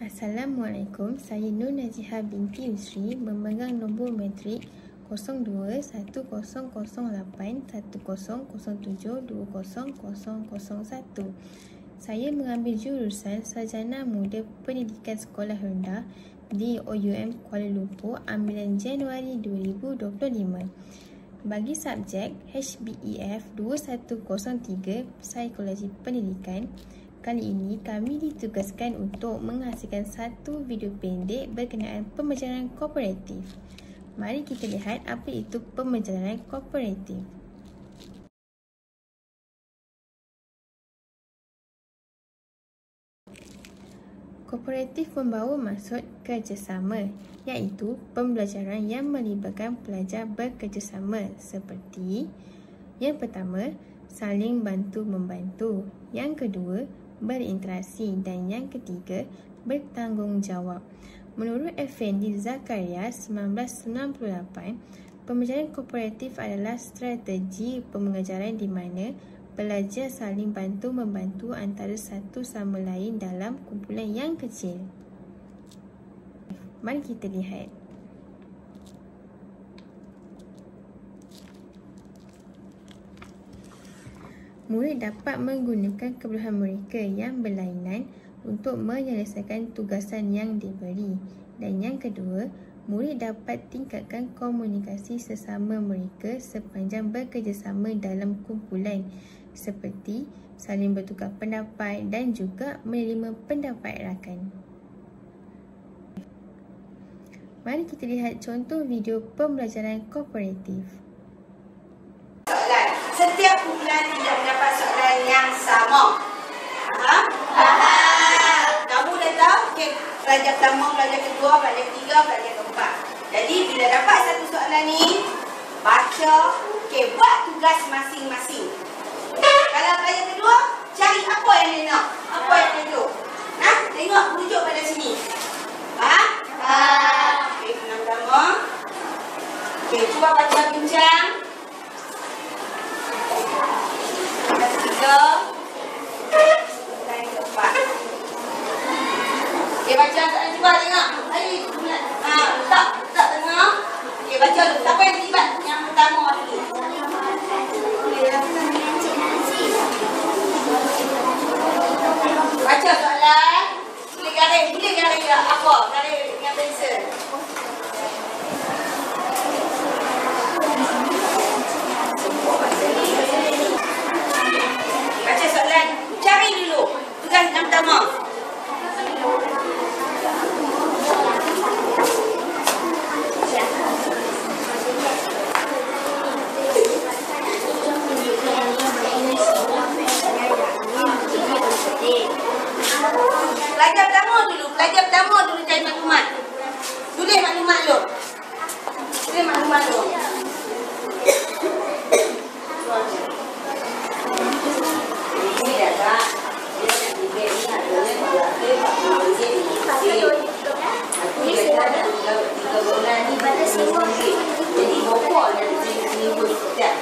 Assalamualaikum, saya Nur Naziha binti Yusri memegang nombor matrik 02-108-1007-2001. Saya mengambil jurusan Sarjana Muda Pendidikan Sekolah Rendah di OUM Kuala Lumpur ambilan Januari 2025. Bagi subjek HBEF 2103 Psikologi Pendidikan, kali ini kami ditugaskan untuk menghasilkan satu video pendek berkenaan pembelajaran kooperatif. Mari kita lihat apa itu pembelajaran kooperatif. Kooperatif membawa maksud kerjasama, iaitu pembelajaran yang melibatkan pelajar bekerjasama seperti yang pertama, saling bantu-membantu. Yang kedua, berinteraksi. Dan yang ketiga, bertanggungjawab. Menurut Effendi Zakaria 1998, pembelajaran kooperatif adalah strategi pembelajaran di mana pelajar saling bantu-membantu antara satu sama lain dalam kumpulan yang kecil. Mari kita lihat. Murid dapat menggunakan kebolehan mereka yang berlainan untuk menyelesaikan tugasan yang diberi. Dan yang kedua, murid dapat tingkatkan komunikasi sesama mereka sepanjang bekerjasama dalam kumpulan seperti saling bertukar pendapat dan juga menerima pendapat rakan. Mari kita lihat contoh video pembelajaran kooperatif. Setiap kumpulan tidak mendapat soalan yang sama. Faham? Kamu dah tahu, okay, pelajar pertama, pelajar kedua, pelajar ketiga, pelajar keempat. Jadi bila dapat satu soalan ni, baca, okay, buat tugas masing-masing. Kalau pelajar kedua, cari apa yang dia nak, apa yang dia duduk. Nah, tengok rujuk pada sini. Faham? Okay, pertama. Okay, cuba baca bincang. Tiga dan keempat. Okay, baca soalan, cuba tengok. Letak tengah. Okay, baca dulu. Siapa yang terlibat? Yang pertama dulu. Baca soalan. Boleh garis apa? Garis dengan pensel. Baca soalan. Cari dulu. Tugas yang pertama. Pelajar pertama dulu cari maklumat. Tulis maklumat dulu. Ini dah tak. Dia nak tiga ni harganya tiga bulan ni pada semua. Jadi berapa dari seminggu setiap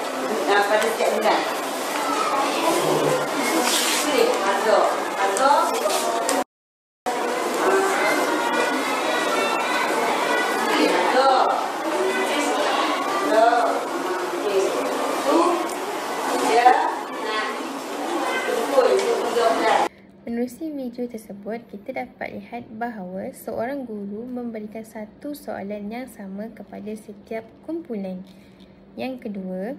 pada setiap bulan. Tulis harga. Menerusi video tersebut, kita dapat lihat bahawa seorang guru memberikan satu soalan yang sama kepada setiap kumpulan. Yang kedua,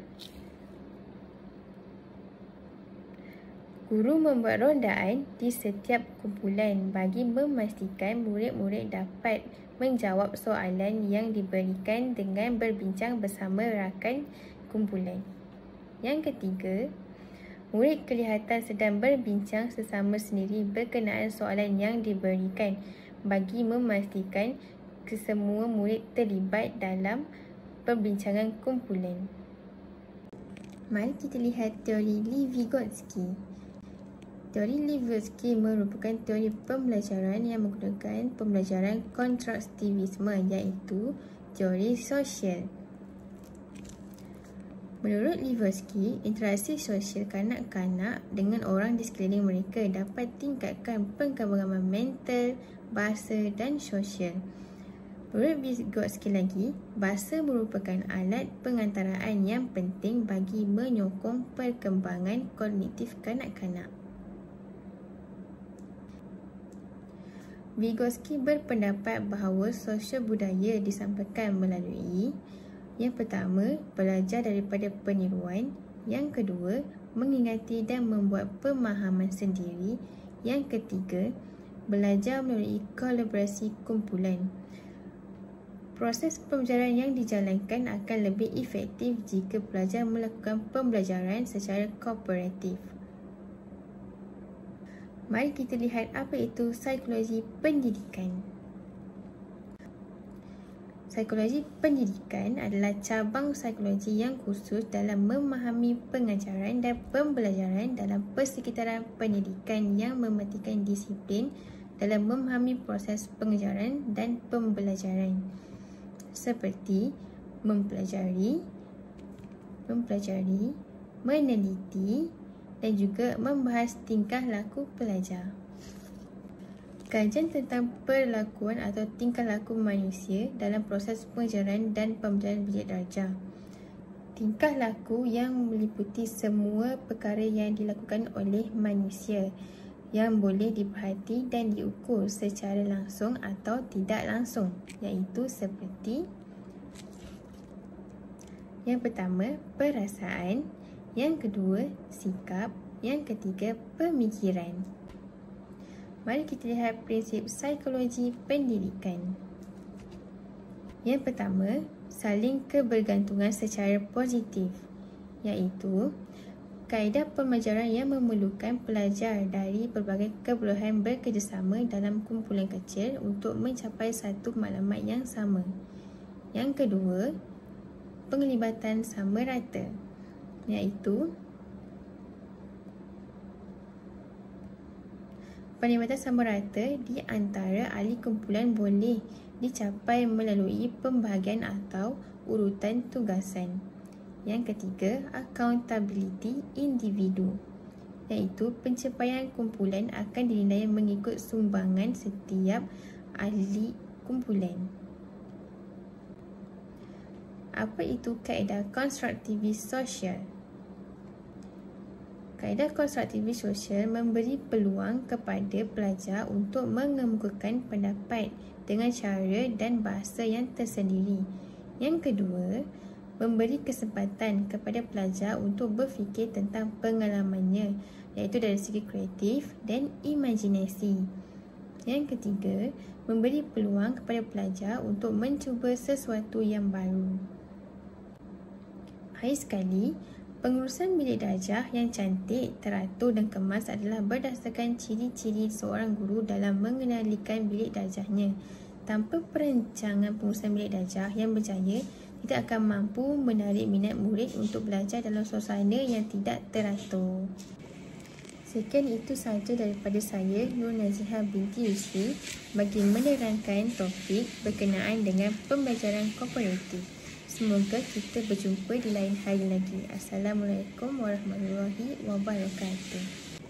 guru membuat rondaan di setiap kumpulan bagi memastikan murid-murid dapat menjawab soalan yang diberikan dengan berbincang bersama rakan kumpulan. Yang ketiga, murid kelihatan sedang berbincang sesama sendiri berkenaan soalan yang diberikan bagi memastikan kesemua murid terlibat dalam perbincangan kumpulan. Mari kita lihat teori Lev Vygotsky. Teori Lev Vygotsky merupakan teori pembelajaran yang menggunakan pembelajaran konstruktivisme, iaitu teori sosial. Menurut Vygotsky, interaksi sosial kanak-kanak dengan orang di sekeliling mereka dapat tingkatkan penggambaran mental, bahasa dan sosial. Menurut Vygotsky lagi, bahasa merupakan alat pengantaraan yang penting bagi menyokong perkembangan kognitif kanak-kanak. Vygotsky berpendapat bahawa sosial budaya disampaikan melalui: yang pertama, belajar daripada peniruan. Yang kedua, mengingati dan membuat pemahaman sendiri. Yang ketiga, belajar melalui kolaborasi kumpulan. Proses pembelajaran yang dijalankan akan lebih efektif jika pelajar melakukan pembelajaran secara kooperatif. Mari kita lihat apa itu psikologi pendidikan. Psikologi pendidikan adalah cabang psikologi yang khusus dalam memahami pengajaran dan pembelajaran dalam persekitaran pendidikan yang memerhatikan disiplin dalam memahami proses pengajaran dan pembelajaran, seperti mempelajari, meneliti dan juga membahas tingkah laku pelajar. Kajian tentang perlakuan atau tingkah laku manusia dalam proses pengajaran dan pembelajaran bilik darjah. Tingkah laku yang meliputi semua perkara yang dilakukan oleh manusia yang boleh diperhati dan diukur secara langsung atau tidak langsung, iaitu seperti: yang pertama, perasaan; yang kedua, sikap; yang ketiga, pemikiran. Mari kita lihat prinsip psikologi pendidikan. Yang pertama, saling kebergantungan secara positif, iaitu kaedah pembelajaran yang memerlukan pelajar dari pelbagai keperluan bekerjasama dalam kumpulan kecil untuk mencapai satu maklumat yang sama. Yang kedua, penglibatan sama rata, iaitu penglibatan sama rata di antara ahli kumpulan boleh dicapai melalui pembahagian atau urutan tugasan. Yang ketiga, accountability individu, iaitu pencapaian kumpulan akan dinilai mengikut sumbangan setiap ahli kumpulan. Apa itu kaedah konstruktivis sosial? Kaedah konstruktivis sosial memberi peluang kepada pelajar untuk mengemukakan pendapat dengan cara dan bahasa yang tersendiri. Yang kedua, memberi kesempatan kepada pelajar untuk berfikir tentang pengalamannya, iaitu dari segi kreatif dan imajinasi. Yang ketiga, memberi peluang kepada pelajar untuk mencuba sesuatu yang baru. Akhir sekali, pengurusan bilik darjah yang cantik, teratur dan kemas adalah berdasarkan ciri-ciri seorang guru dalam mengendalikan bilik darjahnya. Tanpa perancangan pengurusan bilik darjah yang berjaya, tidak akan mampu menarik minat murid untuk belajar dalam suasana yang tidak teratur. Sekian itu sahaja daripada saya, Nur Nazihah binti Yusri, bagi menerangkan topik berkenaan dengan pembelajaran kooperatif. Semoga kita berjumpa di lain hari lagi. Assalamualaikum warahmatullahi wabarakatuh.